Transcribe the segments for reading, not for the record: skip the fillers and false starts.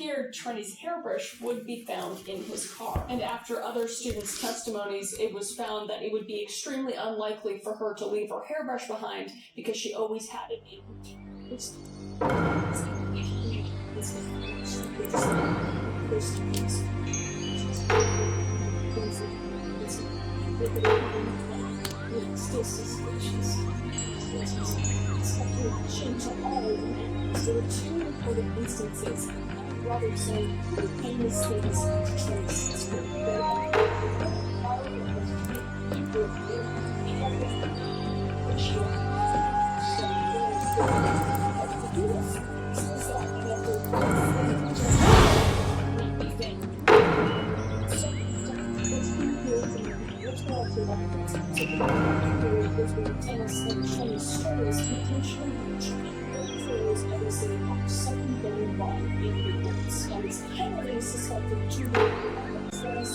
appeared Trini's hairbrush would be found in his car. And after other students' testimonies, it was found that it would be extremely unlikely for her to leave her hairbrush behind because she always had it in her car. Still suspicious. Speculation to all men. There were two reported instances of brothers saying famous things to Trini's sister.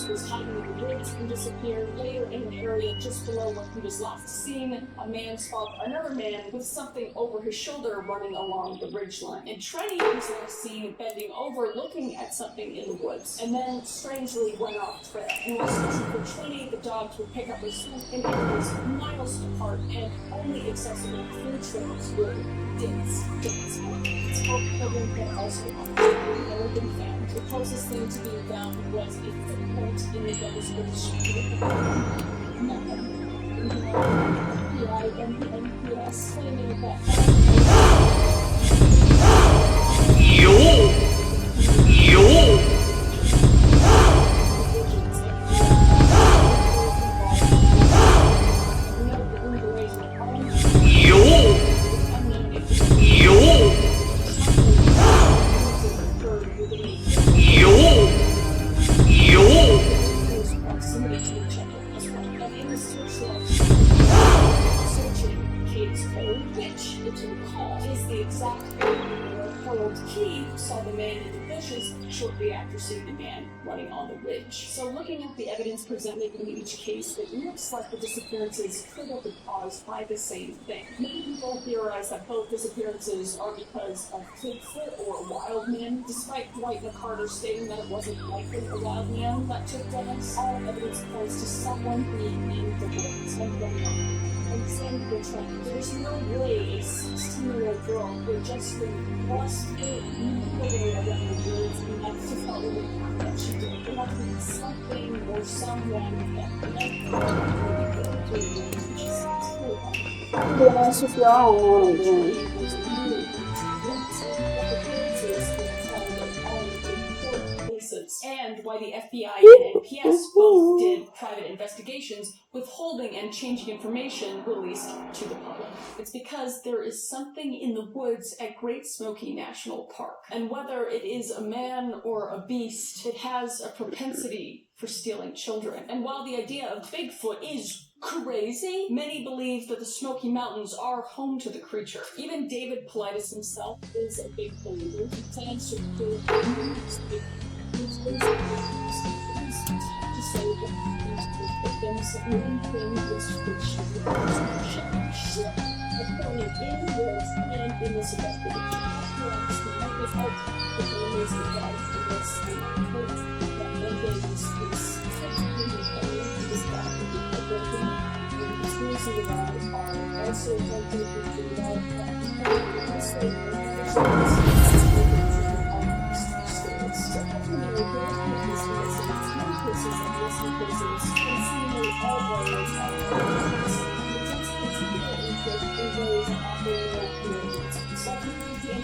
Was hiding in the woods and disappeared. Later in an area just below where he was last seen, a man spotted another man with something over his shoulder running along the ridgeline. And Trini was last seen bending over looking at something in the woods, and then strangely went off trail. And while searching for Trini, the dogs would pick up her scent in areas miles apart, and only accessible through trails were dense. Smoke covering had also never been found. The closest thing to being found was a footprint in the Nova Scotia. NPS claiming that shortly after seeing the man running on the ridge. So looking at the evidence presented in each case, it looks like the disappearances could have been caused by the same thing. Many people theorize that both disappearances are because of Bigfoot or a wild man, despite Dwight McCarter stating that it wasn't likely a wild man that took Dennis. All evidence points to someone being in the woods and running on. And same for Trent. There's no way a 16-year-old girl would just been lost away around the woods and that's just not really that she did. There must be something or someone that led her to the woods, which is To be honest with you, I don't know what I'm doing. and why the FBI and NPS both did private investigations, withholding and changing information released to the public. It's because there is something in the woods at Great Smoky National Park, and whether it is a man or a beast, it has a propensity for stealing children. And while the idea of Bigfoot is crazy, many believe that the Smoky Mountains are home to the creature. Even David Paulides himself is a big believer. He plans to prove in this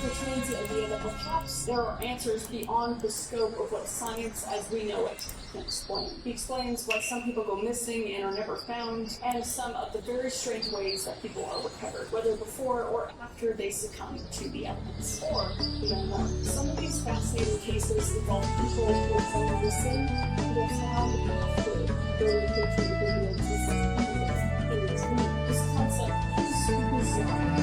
entertains the idea that perhaps there are answers beyond the scope of what science as we know it can explain. He explains why some people go missing and are never found, and some of the very strange ways that people are recovered, whether before or after they succumb to the elements. Or, we don't know. Some of these fascinating cases involve people who are found missing, who are found after their video existence. This concept is bizarre.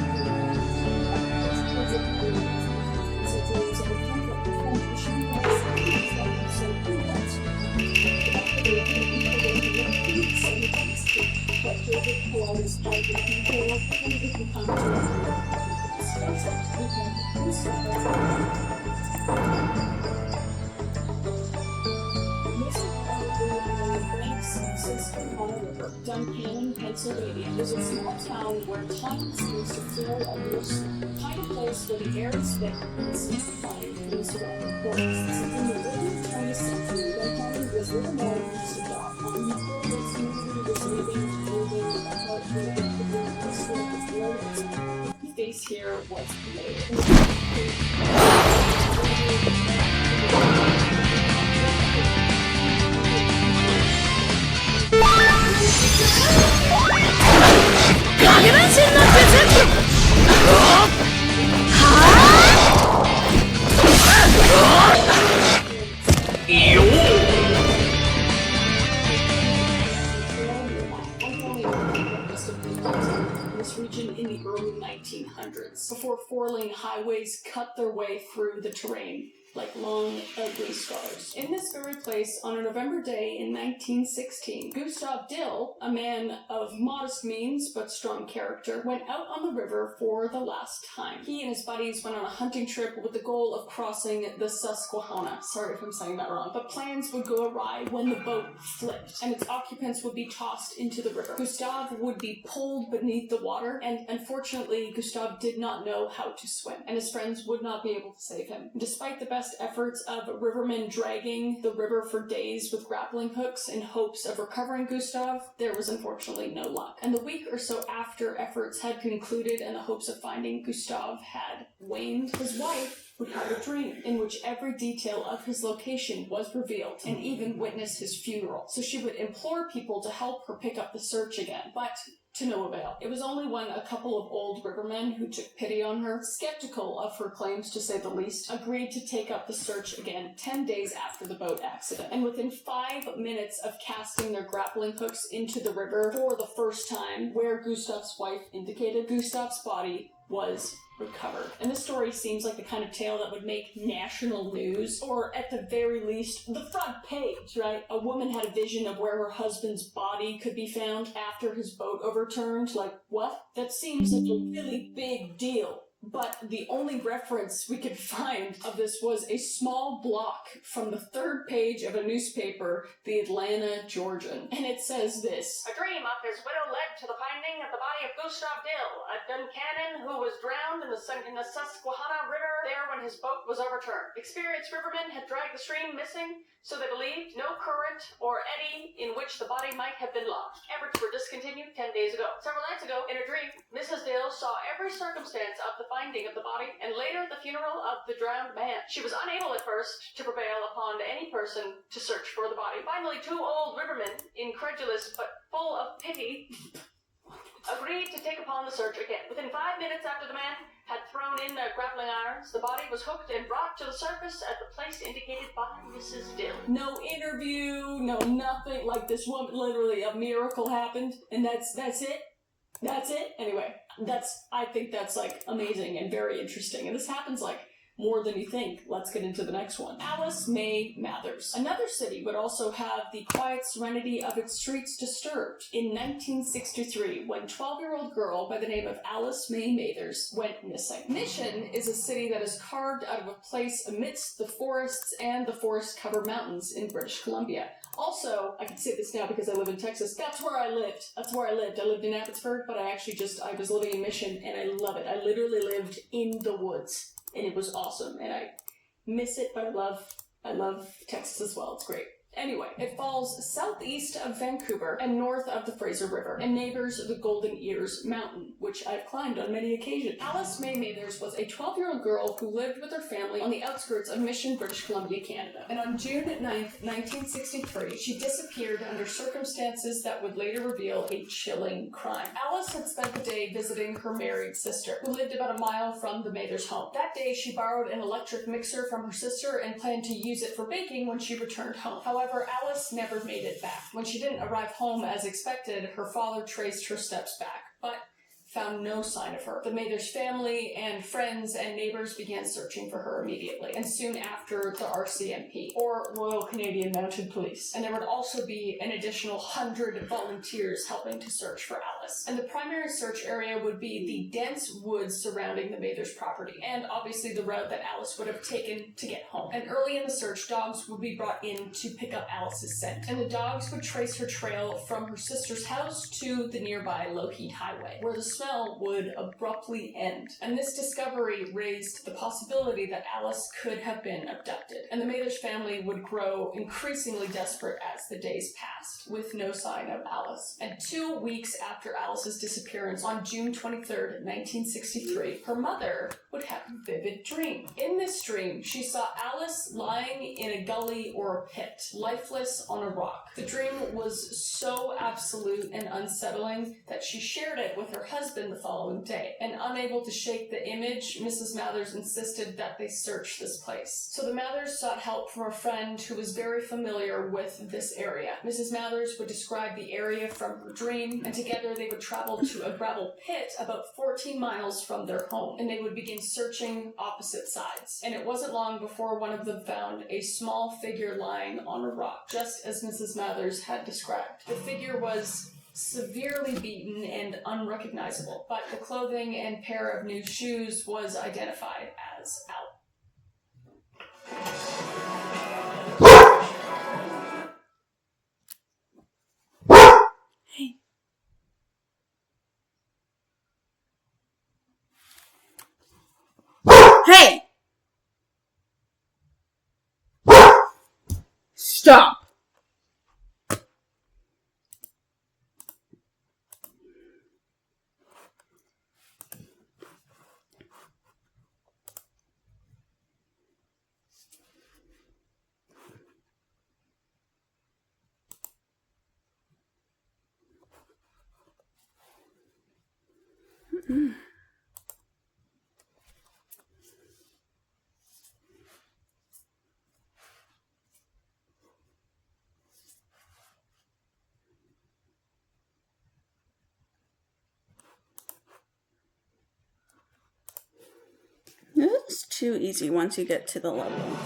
Duncannon, Pennsylvania, was a small town where time seems to fill a real the kind of place where the air is thick and the seas flying from the surrounding forests. In the early 20th century, Duncannon was little more than just a dot until this community was living, moving, apart from the peaceful explosions. The face here was this region in the early 1900s, before four-lane highways cut their way through the terrain like long, ugly scars. In this very place, on a November day in 1916, Gustav Dill, a man of modest means but strong character, went out on the river for the last time. He and his buddies went on a hunting trip with the goal of crossing the Susquehanna. Sorry if I'm saying that wrong. But plans would go awry when the boat flipped, and its occupants would be tossed into the river. Gustav would be pulled beneath the water, and unfortunately, Gustav did not know how to swim, and his friends would not be able to save him. Despite the best efforts of rivermen dragging the river for days with grappling hooks in hopes of recovering Gustav, there was unfortunately no luck. And the week or so after efforts had concluded and the hopes of finding Gustav had waned, his wife would have a dream in which every detail of his location was revealed and even witness his funeral. So she would implore people to help her pick up the search again, but to no avail. It was only when a couple of old rivermen who took pity on her, skeptical of her claims to say the least, agreed to take up the search again 10 days after the boat accident. And within 5 minutes of casting their grappling hooks into the river for the first time, where Gustav's wife indicated, Gustav's body was recovered. And this story seems like the kind of tale that would make national news, or at the very least, the front page, right? A woman had a vision of where her husband's body could be found after his boat overturned. Like, what? That seems like a really big deal. But the only reference we could find of this was a small block from the 3rd page of a newspaper, the Atlanta Georgian. And it says this: "A dream of his widow led to the finding of the body of Gustav Dill, a Duncannon who was drowned in the Susquehanna River there when his boat was overturned. Experienced rivermen had dragged the stream missing, so they believed no current or eddy in which the body might have been lost. Efforts were discontinued 10 days ago. Several nights ago, in a dream, Mrs. Dill saw every circumstance of the finding of the body, and later the funeral of the drowned man. She was unable at first to prevail upon any person to search for the body. Finally, 2 old rivermen, incredulous but full of pity, agreed to take upon the search again. Within 5 minutes after the man had thrown in their grappling irons, the body was hooked and brought to the surface at the place indicated by Mrs. Dill." No interview, no nothing. Like, this woman, literally a miracle happened, and that's it. That's it. Anyway, I think that's like amazing and very interesting. And this happens like more than you think. Let's get into the next one. Alice May Mathers. Another city would also have the quiet serenity of its streets disturbed in 1963 when 12-year-old girl by the name of Alice May Mathers went missing. Mission is a city that is carved out of a place amidst the forests and the forest-covered mountains in British Columbia. Also, I can say this now because I live in Texas. That's where I lived. I lived in Abbotsford, but I was living in Mission, and I love it. I literally lived in the woods, and it was awesome, and I miss it, but I love Texas as well. It's great. Anyway, it falls southeast of Vancouver and north of the Fraser River and neighbors the Golden Ears Mountain, which I've climbed on many occasions. Alice May Mathers was a 12-year-old girl who lived with her family on the outskirts of Mission, British Columbia, Canada. And on June 9th, 1963, she disappeared under circumstances that would later reveal a chilling crime. Alice had spent the day visiting her married sister, who lived about a mile from the Mathers home. That day, she borrowed an electric mixer from her sister and planned to use it for baking when she returned home. However, Alice never made it back. When she didn't arrive home as expected, her father traced her steps back. But found no sign of her. The Mather's family and friends and neighbors began searching for her immediately, and soon after the RCMP, or Royal Canadian Mounted Police. And there would also be an additional 100 volunteers helping to search for Alice. And the primary search area would be the dense woods surrounding the Mather's property, and obviously the route that Alice would have taken to get home. And early in the search, dogs would be brought in to pick up Alice's scent, and the dogs would trace her trail from her sister's house to the nearby Lougheed Highway, where the smell would abruptly end. And this discovery raised the possibility that Alice could have been abducted, and the Mather's family would grow increasingly desperate as the days passed, with no sign of Alice. And 2 weeks after Alice's disappearance, on June 23rd, 1963, her mother would have a vivid dream. In this dream, she saw Alice lying in a gully or a pit, lifeless on a rock. The dream was so absolute and unsettling that she shared it with her husband the following day, and unable to shake the image, Mrs. Mathers insisted that they search this place. So the Mathers sought help from a friend who was very familiar with this area. Mrs. Mathers would describe the area from her dream, and together they would travel to a gravel pit about 14 miles from their home, and they would begin searching opposite sides. And it wasn't long before one of them found a small figure lying on a rock, just as Mrs. Mathers had described. The figure was severely beaten and unrecognizable, but the clothing and pair of new shoes was identified as Alice. Hey! Stop! This is too easy once you get to the level.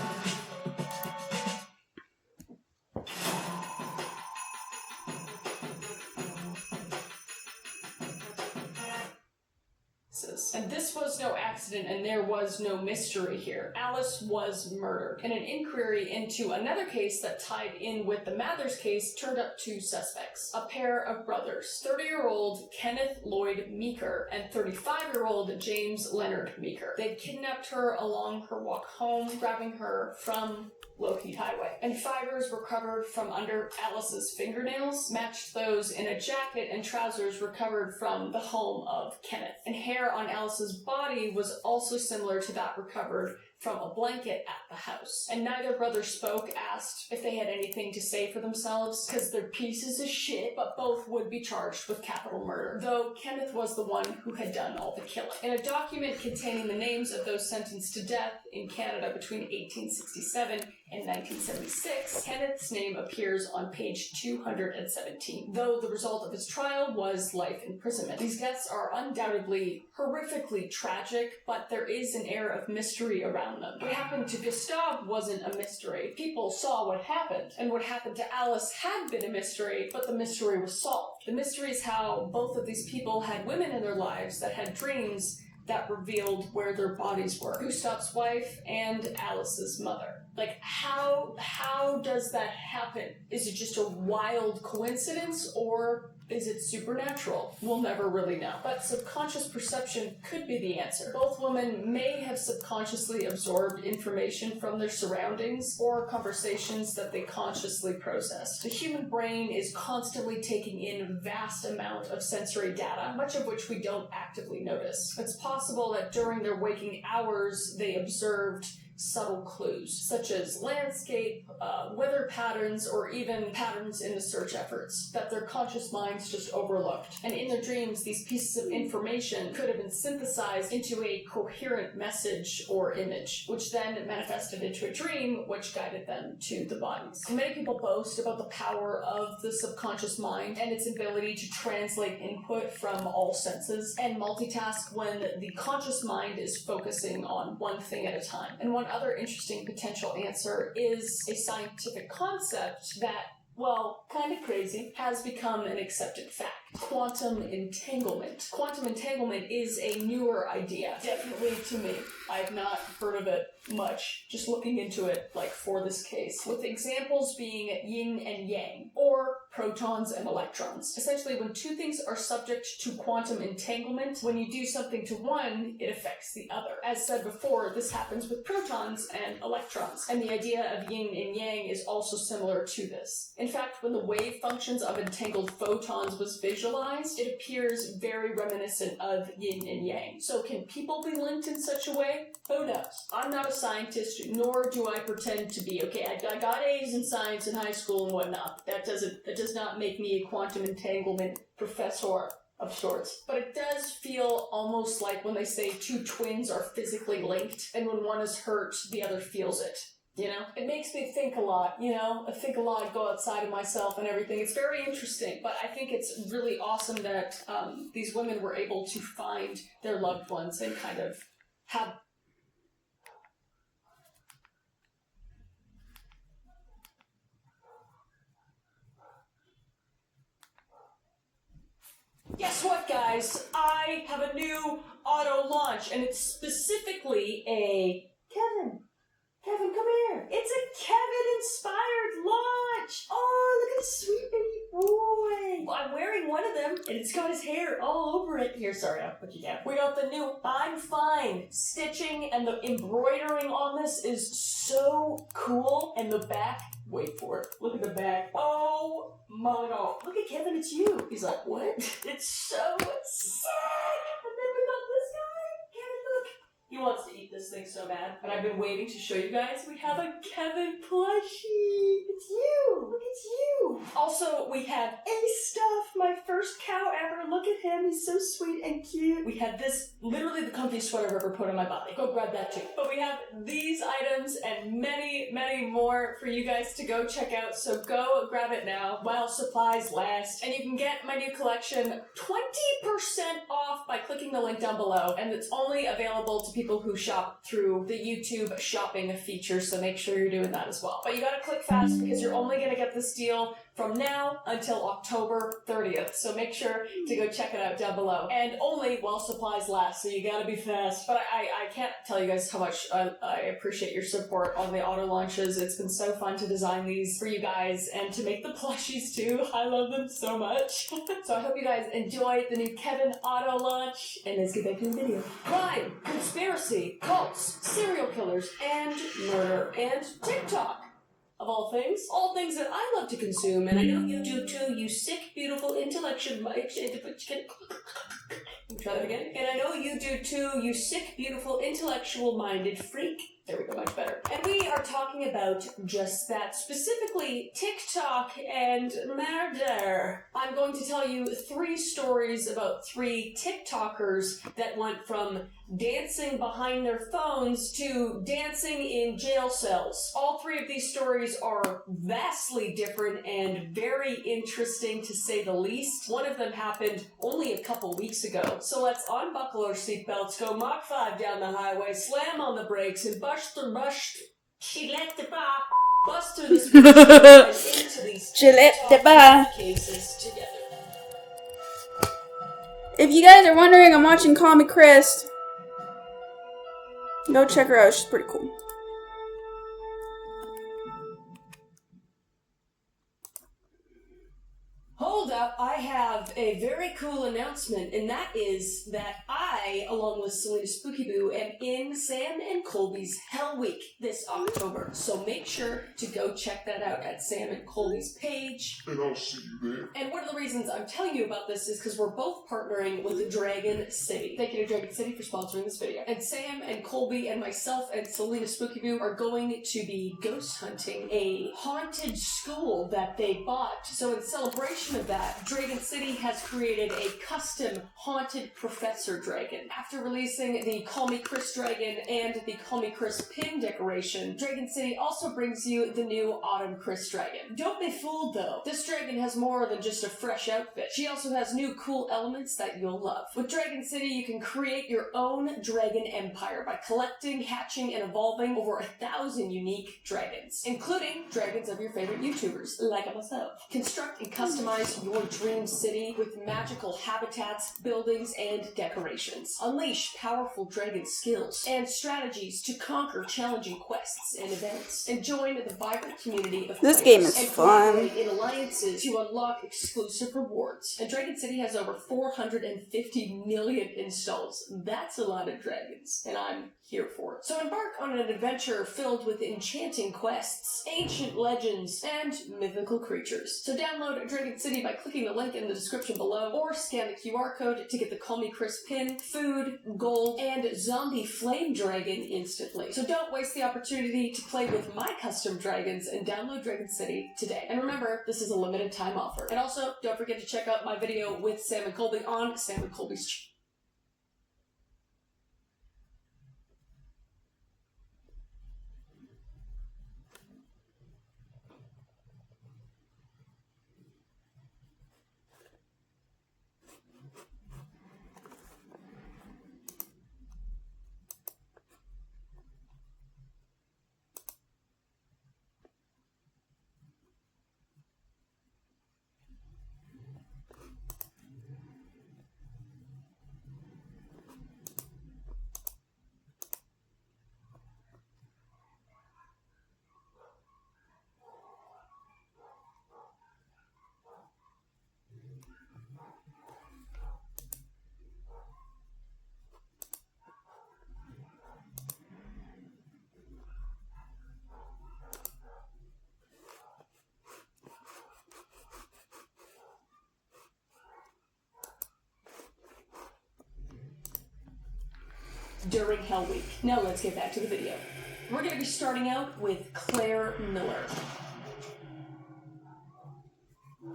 And this was no accident, and there was no mystery here. Alice was murdered. And an inquiry into another case that tied in with the Mathers case turned up 2 suspects, a pair of brothers, 30-year-old Kenneth Lloyd Meeker and 35-year-old James Leonard Meeker. They'd kidnapped her along her walk home, grabbing her from Lougheed Highway. And fibers recovered from under Alice's fingernails matched those in a jacket and trousers recovered from the home of Kenneth. And hair on Alice's body was also similar to that recovered from a blanket at the house. And neither brother spoke, asked if they had anything to say for themselves, because they're pieces of shit, but both would be charged with capital murder, though Kenneth was the one who had done all the killing. In a document containing the names of those sentenced to death in Canada between 1867 and 1976, Kenneth's name appears on page 217, though the result of his trial was life imprisonment. These deaths are undoubtedly horrifically tragic, but there is an air of mystery around them. What happened to Gustave wasn't a mystery. People saw what happened, and what happened to Alice had been a mystery, but the mystery was solved. The mystery is how both of these people had women in their lives that had dreams that revealed where their bodies were. Gustave's wife and Alice's mother. Like, how does that happen? Is it just a wild coincidence, or is it supernatural? We'll never really know. But subconscious perception could be the answer. Both women may have subconsciously absorbed information from their surroundings or conversations that they consciously processed. The human brain is constantly taking in a vast amount of sensory data, much of which we don't actively notice. It's possible that during their waking hours, they observed subtle clues, such as landscape, weather patterns, or even patterns in the search efforts that their conscious minds just overlooked. And in their dreams, these pieces of information could have been synthesized into a coherent message or image, which then manifested into a dream, which guided them to the bodies. And many people boast about the power of the subconscious mind and its ability to translate input from all senses and multitask when the conscious mind is focusing on one thing at a time. And one other interesting potential answer is a scientific concept that, well, kind of crazy, has become an accepted fact. Quantum entanglement. Quantum entanglement is a newer idea, definitely to me. I have not heard of it much, just looking into it, like, for this case, with examples being yin and yang, or protons and electrons. Essentially, when two things are subject to quantum entanglement, when you do something to one, it affects the other. As said before, this happens with protons and electrons, and the idea of yin and yang is also similar to this. In fact, when the wave functions of entangled photons was visualized, it appears very reminiscent of yin and yang. So can people be linked in such a way? Who knows? I'm not a scientist, nor do I pretend to be. Okay, I got A's in science in high school and whatnot. That does not make me a quantum entanglement professor of sorts. But it does feel almost like when they say two twins are physically linked, and when one is hurt, the other feels it. You know? It makes me think a lot, you know? I think a lot, go outside of myself and everything. It's very interesting, but I think it's really awesome that these women were able to find their loved ones and kind of have... Guess what, guys? I have a new auto launch, and it's specifically a... Kevin, come here. It's a Kevin-inspired launch. Oh, look at the sweet baby boy. Well, I'm wearing one of them, and it's got his hair all over it. Here, sorry, I'll put you down. We got the new I'm Fine stitching, and the embroidering on this is so cool. And the back, wait for it. Look at the back. Oh my god. Look at Kevin, it's you. He's like, what? It's so sick. And then we got this guy. Kevin, look. He wants to eat this thing so bad, but I've been waiting to show you guys. We have a Kevin plushie. It's you. Look, it's you. Also, we have A-Stuff, my first cow ever. Look at him. He's so sweet and cute. We have this, literally the comfiest sweater I've ever put on my body. Go grab that too. But we have these items and many, many more for you guys to go check out. So go grab it now while supplies last. And you can get my new collection 20% off by clicking the link down below. And it's only available to people who shop through the YouTube shopping feature, so make sure you're doing that as well. But you gotta click fast because you're only gonna get this deal from now until October 30th, so make sure to go check it out down below. And only while supplies last, so you gotta be fast. But I can't tell you guys how much I appreciate your support on the auto launches. It's been so fun to design these for you guys and to make the plushies too. I love them so much. So I hope you guys enjoy the new Kevin auto launch, and let's get back to the video. Crime, conspiracy, cults, serial killers, and murder, and TikTok. Of all things that I love to consume, and I know you do too, you sick, beautiful, intellectual... Try that again. And I know you do too, you sick, beautiful, intellectual-minded freak. There we go, much better. And we are talking about just that, specifically TikTok and murder. I'm going to tell you 3 stories about 3 TikTokers that went from dancing behind their phones to dancing in jail cells. All 3 of these stories are vastly different and very interesting to say the least. One of them happened only a couple weeks ago. So let's unbuckle our seatbelts, go Mach 5 down the highway, slam on the brakes, and bust through this and into these cases together. If you guys are wondering, I'm watching Call Me Chris. Go check her out, she's pretty cool. Hold up, I have a very cool announcement, and that is that I I, along with Selena Spooky Boo, am in Sam and Colby's Hell Week this October. So make sure to go check that out at Sam and Colby's page. And I'll see you there. And one of the reasons I'm telling you about this is because we're both partnering with Dragon City. Thank you to Dragon City for sponsoring this video. And Sam and Colby and myself and Selena Spooky Boo are going to be ghost hunting a haunted school that they bought. So in celebration of that, Dragon City has created a custom haunted Professor Dragon. After releasing the Call Me Chris Dragon and the Call Me Chris pin decoration, Dragon City also brings you the new Autumn Chris Dragon. Don't be fooled though. This dragon has more than just a fresh outfit. She also has new cool elements that you'll love. With Dragon City, you can create your own dragon empire by collecting, hatching, and evolving over 1,000 unique dragons, including dragons of your favorite YouTubers, like myself. Construct and customize your dream city with magical habitats, buildings, and decorations. Unleash powerful dragon skills and strategies to conquer challenging quests and events. And join the vibrant community of This players game is and fun. collaborate in alliances to unlock exclusive rewards. And Dragon City has over 450 million installs. That's a lot of dragons, and I'm here for it. So embark on an adventure filled with enchanting quests, ancient legends, and mythical creatures. So download Dragon City by clicking the link in the description below, or scan the QR code to get the Call Me Chris pin, food, gold, and zombie flame dragon instantly. So don't waste the opportunity to play with my custom dragons and download Dragon City today. And remember, this is a limited time offer. And also, don't forget to check out my video with Sam and Colby on Sam and Colby's channel. During Hell Week. Now let's get back to the video. We're going to be starting out with Claire Miller.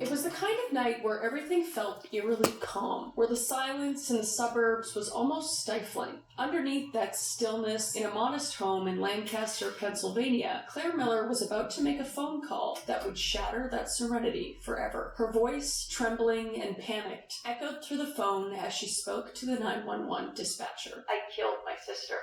It was the kind of night where everything felt eerily calm, where the silence in the suburbs was almost stifling. Underneath that stillness, in a modest home in Lancaster, Pennsylvania, Claire Miller was about to make a phone call that would shatter that serenity forever. Her voice, trembling and panicked, echoed through the phone as she spoke to the 911 dispatcher. I killed my sister.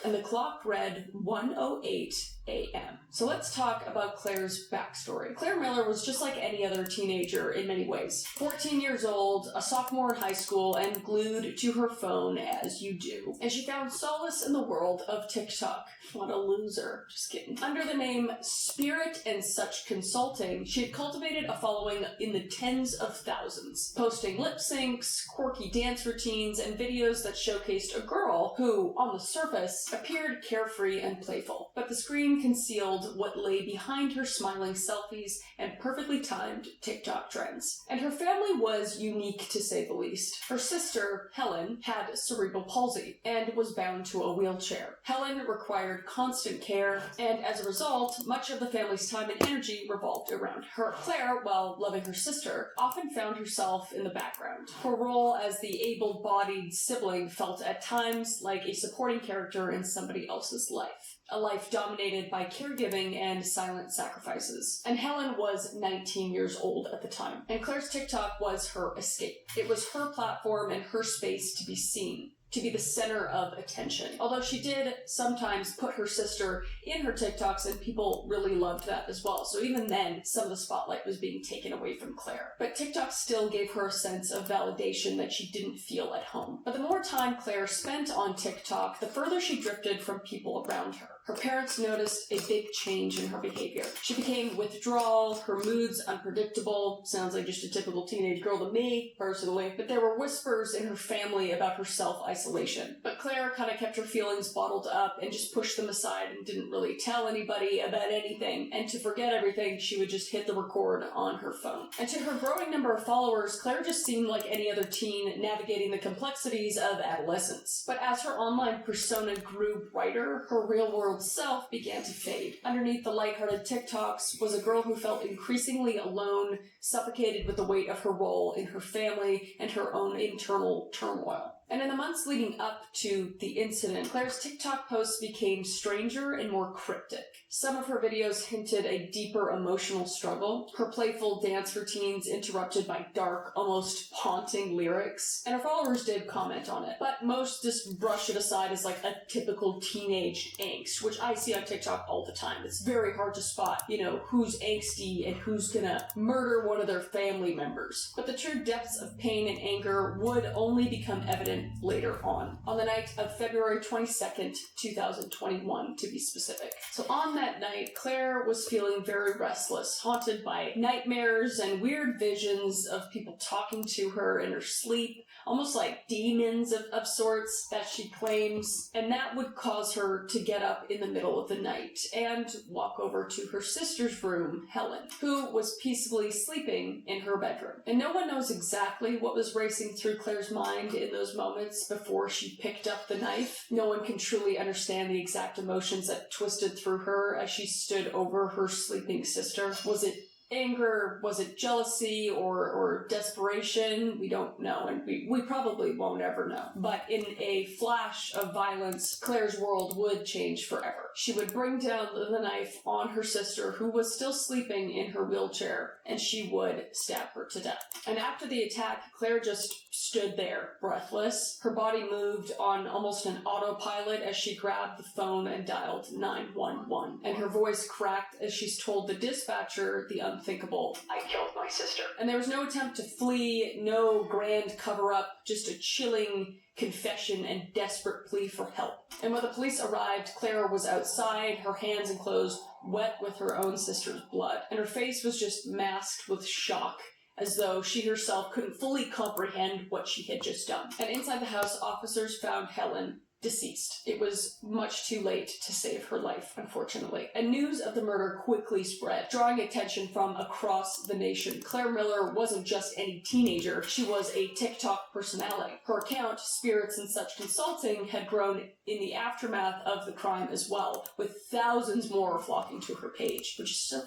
And the clock read 1:08 a.m. So let's talk about Claire's backstory. Claire Miller was just like any other teenager in many ways. 14 years old, a sophomore in high school, and glued to her phone as you do. And she found solace in the world of TikTok. What a loser. Just kidding. Under the name Spirit and Such Consulting, she had cultivated a following in the tens of thousands, posting lip syncs, quirky dance routines, and videos that showcased a girl who, on the surface, appeared carefree and playful. But the screen concealed what lay behind her smiling selfies and perfectly timed TikTok trends. And her family was unique to say the least. Her sister, Helen, had cerebral palsy and was bound to a wheelchair. Helen required constant care, and as a result, much of the family's time and energy revolved around her. Claire, while loving her sister, often found herself in the background. Her role as the able-bodied sibling felt at times like a supporting character in somebody else's life. A life dominated by caregiving and silent sacrifices. And Helen was 19 years old at the time, and Claire's TikTok was her escape. It was her platform and her space to be seen, to be the center of attention. Although she did sometimes put her sister in her TikToks, and people really loved that as well. So even then, some of the spotlight was being taken away from Claire. But TikTok still gave her a sense of validation that she didn't feel at home. But the more time Claire spent on TikTok, the further she drifted from people around her. her parents noticed a big change in her behavior. She became withdrawal, her moods unpredictable, sounds like just a typical teenage girl to me, personally, but there were whispers in her family about her self-isolation. But Claire kind of kept her feelings bottled up and just pushed them aside and didn't really tell anybody about anything, and to forget everything, she would just hit the record on her phone. And to her growing number of followers, Claire just seemed like any other teen navigating the complexities of adolescence. But as her online persona grew brighter, her real-world self began to fade. Underneath the lighthearted TikToks was a girl who felt increasingly alone, suffocated with the weight of her role in her family and her own internal turmoil. And in the months leading up to the incident, Claire's TikTok posts became stranger and more cryptic. Some of her videos hinted a deeper emotional struggle, her playful dance routines interrupted by dark, almost haunting lyrics, and her followers did comment on it. But most just brush it aside as like a typical teenage angst, which I see on TikTok all the time. It's very hard to spot, who's angsty and who's gonna murder one of their family members. But the true depths of pain and anger would only become evident later on the night of February 22nd, 2021, to be specific. So on that night, Claire was feeling very restless, haunted by nightmares and weird visions of people talking to her in her sleep, almost like demons of sorts that she claims, and that would cause her to get up in the middle of the night and walk over to her sister's room, Helen, who was peacefully sleeping in her bedroom. And no one knows exactly what was racing through Claire's mind in those moments before she picked up the knife. No one can truly understand the exact emotions that twisted through her as she stood over her sleeping sister. Was it anger? Was it jealousy or desperation? We don't know, and we probably won't ever know. But in a flash of violence, Claire's world would change forever. She would bring down the knife on her sister, who was still sleeping in her wheelchair, and she would stab her to death. And after the attack, Claire just stood there, breathless. Her body moved on almost an autopilot as she grabbed the phone and dialed 911. And her voice cracked as she's told the dispatcher the unthinkable: "I killed my sister." And there was no attempt to flee, no grand cover-up, just a chilling confession and desperate plea for help. And when the police arrived, Claire was outside, her hands and clothes wet with her own sister's blood, and her face was just masked with shock, as though she herself couldn't fully comprehend what she had just done. And inside the house, officers found Helen deceased. It was much too late to save her life, unfortunately. And news of the murder quickly spread, drawing attention from across the nation. Claire Miller wasn't just any teenager, she was a TikTok personality. Her account, Spirits and Such Consulting, had grown in the aftermath of the crime as well, with thousands more flocking to her page, which is so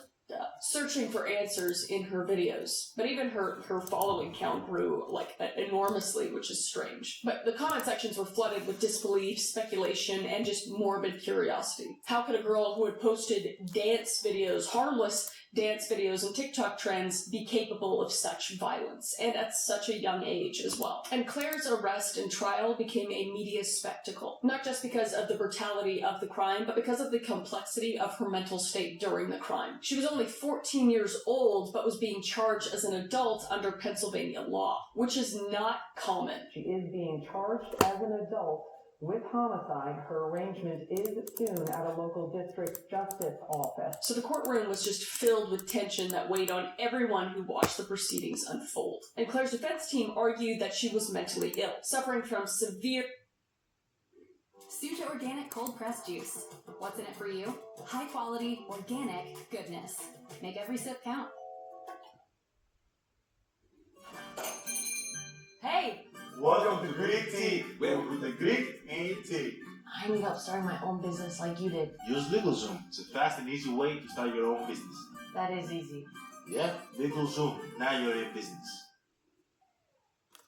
searching for answers in her videos. But even her following count grew enormously, which is strange. But the comment sections were flooded with disbelief, speculation, and just morbid curiosity. How could a girl who had posted dance videos, harmless dance videos and TikTok trends, be capable of such violence, and at such a young age as well? And Claire's arrest and trial became a media spectacle, not just because of the brutality of the crime, but because of the complexity of her mental state during the crime. She was only 14 years old, but was being charged as an adult under Pennsylvania law, which is not common. She is being charged as an adult with homicide. Her arraignment is soon at a local district justice office. So the courtroom was just filled with tension that weighed on everyone who watched the proceedings unfold. And Claire's defense team argued that she was mentally ill, suffering from severe... Suja Organic Cold Pressed Juice. What's in it for you? High quality, organic goodness. Make every sip count. Hey! Welcome to Greek Tea, where we put the Greek in tea. I need help starting my own business like you did. Use LegalZoom. It's a fast and easy way to start your own business. That is easy. Yep, LegalZoom. Now you're in business.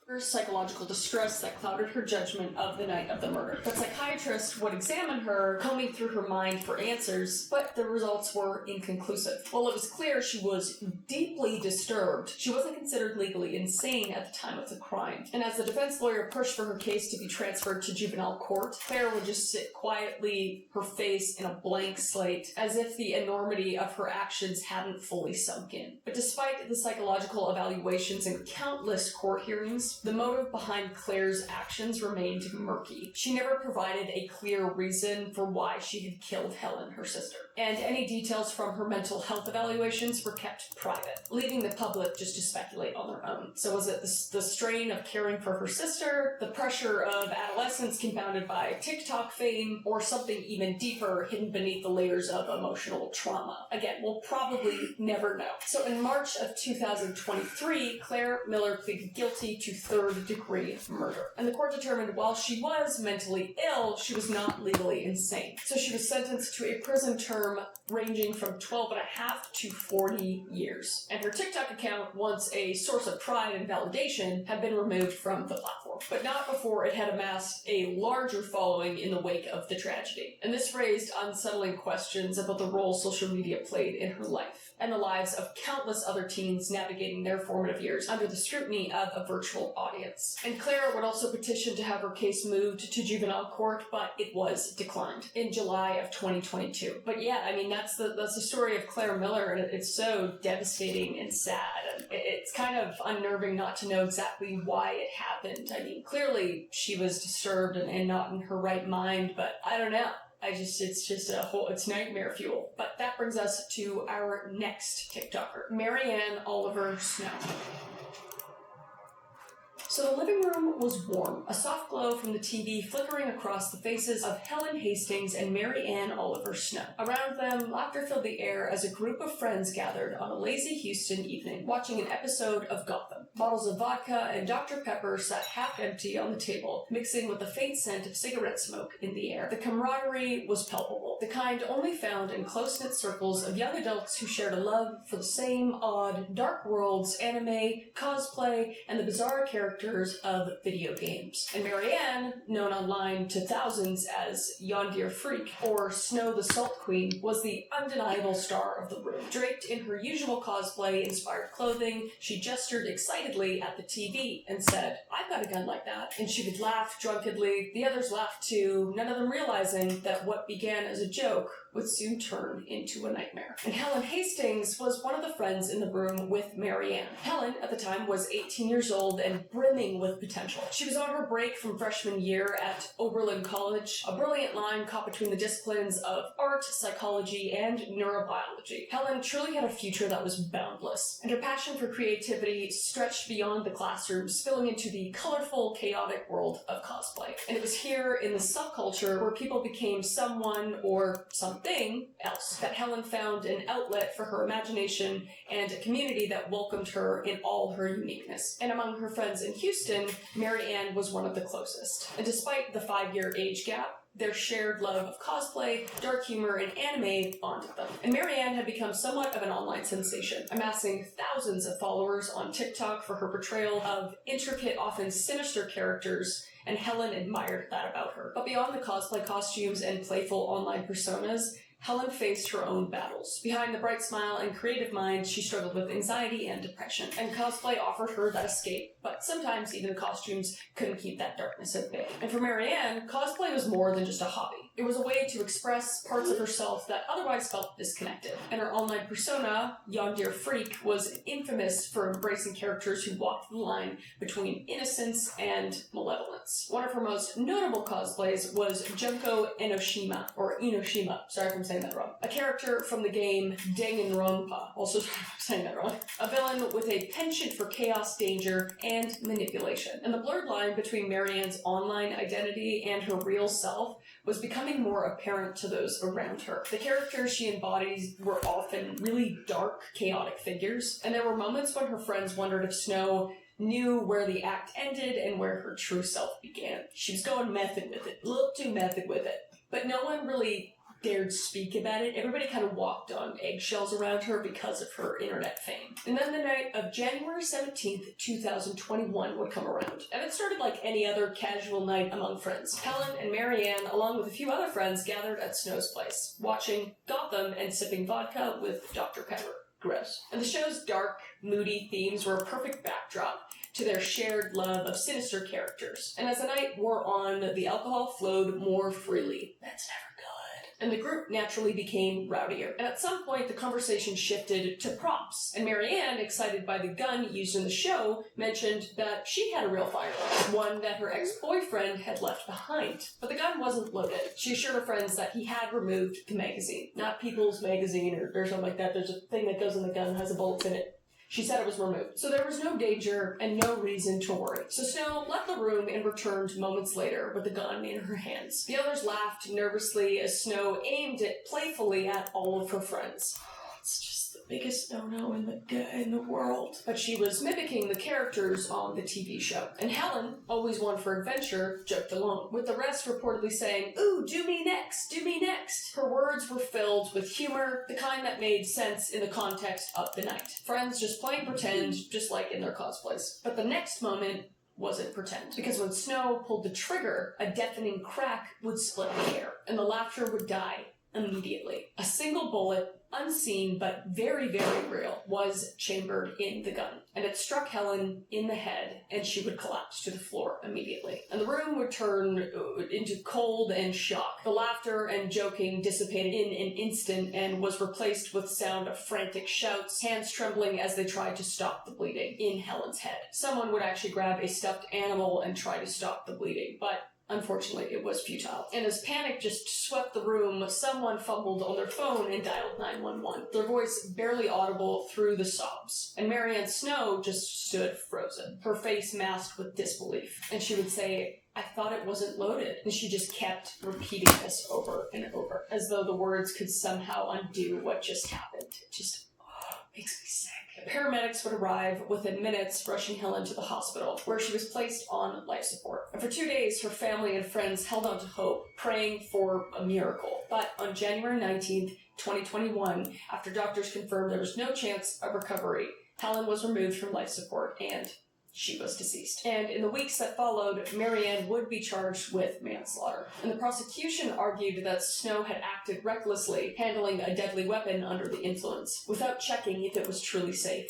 Her psychological distress that clouded her judgment of the night of the murder. The psychiatrist would examine her, combing through her mind for answers, but the results were inconclusive. While it was clear she was deeply disturbed, she wasn't considered legally insane at the time of the crime. And as the defense lawyer pushed for her case to be transferred to juvenile court, Claire would just sit quietly, her face in a blank slate, as if the enormity of her actions hadn't fully sunk in. But despite the psychological evaluations and countless court hearings, years. The motive behind Claire's actions remained murky. She never provided a clear reason for why she had killed Helen, her sister, and any details from her mental health evaluations were kept private, leaving the public just to speculate on their own. So was it the strain of caring for her sister, the pressure of adolescence compounded by TikTok fame, or something even deeper hidden beneath the layers of emotional trauma? Again, we'll probably never know. So in March of 2023, Claire Miller pleaded guilty to third-degree murder. And the court determined while she was mentally ill, she was not legally insane. So she was sentenced to a prison term ranging from 12 and a half to 40 years. And her TikTok account, once a source of pride and validation, had been removed from the platform. But not before it had amassed a larger following in the wake of the tragedy. And this raised unsettling questions about the role social media played in her life and the lives of countless other teens navigating their formative years under the scrutiny of a virtual audience. And Claire would also petition to have her case moved to juvenile court, but it was declined in July of 2022. But yeah, I mean, that's the story of Claire Miller, and it's so devastating and sad. And it's kind of unnerving not to know exactly why it happened. I mean, clearly she was disturbed and not in her right mind, but I don't know. It's nightmare fuel. But that brings us to our next TikToker, Marianne Oliver Snow. So the living room was warm, a soft glow from the TV flickering across the faces of Helen Hastings and Mary Ann Oliver Snow. Around them, laughter filled the air as a group of friends gathered on a lazy Houston evening, watching an episode of Gotham. Bottles of vodka and Dr. Pepper sat half empty on the table, mixing with the faint scent of cigarette smoke in the air. The camaraderie was palpable, the kind only found in close-knit circles of young adults who shared a love for the same odd, dark worlds, anime, cosplay, and the bizarre characters of video games. And Marianne, known online to thousands as Yondir Freak or Snow the Salt Queen, was the undeniable star of the room. Draped in her usual cosplay-inspired clothing, she gestured excitedly at the TV and said, "I've got a gun like that." And she would laugh drunkenly. The others laughed too, none of them realizing that what began as a joke would soon turn into a nightmare. And Helen Hastings was one of the friends in the room with Marianne. Helen, at the time, was 18 years old and brimming with potential. She was on her break from freshman year at Oberlin College, a brilliant line caught between the disciplines of art, psychology, and neurobiology. Helen truly had a future that was boundless, and her passion for creativity stretched beyond the classroom, spilling into the colorful, chaotic world of cosplay. And it was here in the subculture where people became someone or something else that Helen found an outlet for her imagination and a community that welcomed her in all her uniqueness. And among her friends in Houston, Mary Ann was one of the closest. And despite the 5-year age gap, their shared love of cosplay, dark humor, and anime bonded them. And Mary Ann had become somewhat of an online sensation, amassing thousands of followers on TikTok for her portrayal of intricate, often sinister characters, and Helen admired that about her. But beyond the cosplay costumes and playful online personas, Helen faced her own battles. Behind the bright smile and creative mind, she struggled with anxiety and depression, and cosplay offered her that escape, but sometimes even the costumes couldn't keep that darkness at bay. And for Marianne, cosplay was more than just a hobby. It was a way to express parts of herself that otherwise felt disconnected. And her online persona, Yondir Freak, was infamous for embracing characters who walked the line between innocence and malevolence. One of her most notable cosplays was Junko Enoshima, or Enoshima, sorry if I'm saying that wrong, a character from the game Danganronpa, also sorry if I'm saying that wrong, a villain with a penchant for chaos, danger, and manipulation. And the blurred line between Marianne's online identity and her real self was becoming more apparent to those around her. The characters she embodies were often really dark, chaotic figures, and there were moments when her friends wondered if Snow knew where the act ended and where her true self began. She was going method with it, a little too method with it. But no one really dared speak about it. Everybody kind of walked on eggshells around her because of her internet fame. And then the night of January 17th, 2021 would come around. And it started like any other casual night among friends. Helen and Marianne, along with a few other friends, gathered at Snow's place, watching Gotham and sipping vodka with Dr. Pepper. Gross. And the show's dark, moody themes were a perfect backdrop to their shared love of sinister characters. And as the night wore on, the alcohol flowed more freely. That's never good. and the group naturally became rowdier. And at some point, the conversation shifted to props, and Marianne, excited by the gun used in the show, mentioned that she had a real firearm, one that her ex-boyfriend had left behind. But the gun wasn't loaded. She assured her friends that he had removed the magazine. Not People's Magazine or something like that. There's a thing that goes in the gun that has a bullet in it. She said it was removed. So there was no danger and no reason to worry. So Snow left the room and returned moments later with the gun in her hands. The others laughed nervously as Snow aimed it playfully at all of her friends. It's just the biggest no-no in the world. But she was mimicking the characters on the TV show. And Helen, always one for adventure, joked along, with the rest reportedly saying, "Ooh, do me next, do me next." Her words were filled with humor, the kind that made sense in the context of the night. Friends just playing pretend, just like in their cosplays. But the next moment wasn't pretend. Because when Snow pulled the trigger, a deafening crack would split the air, and the laughter would die immediately. A single bullet, unseen but very, very real, was chambered in the gun, and it struck Helen in the head, and she would collapse to the floor immediately. And the room would turn into cold and shock. The laughter and joking dissipated in an instant and was replaced with sound of frantic shouts, hands trembling as they tried to stop the bleeding in Helen's head. Someone would actually grab a stuffed animal and try to stop the bleeding, but unfortunately, it was futile. And as panic just swept the room, someone fumbled on their phone and dialed 911, their voice barely audible through the sobs. And Marianne Snow just stood frozen, her face masked with disbelief. And she would say, "I thought it wasn't loaded." And she just kept repeating this over and over, as though the words could somehow undo what just happened. It just makes me sick. Paramedics would arrive within minutes, rushing Helen to the hospital, where she was placed on life support. And for 2 days, her family and friends held on to hope, praying for a miracle. But on January 19th, 2021, after doctors confirmed there was no chance of recovery, Helen was removed from life support and she was deceased. And in the weeks that followed, Marianne would be charged with manslaughter. And the prosecution argued that Snow had acted recklessly, handling a deadly weapon under the influence, without checking if it was truly safe.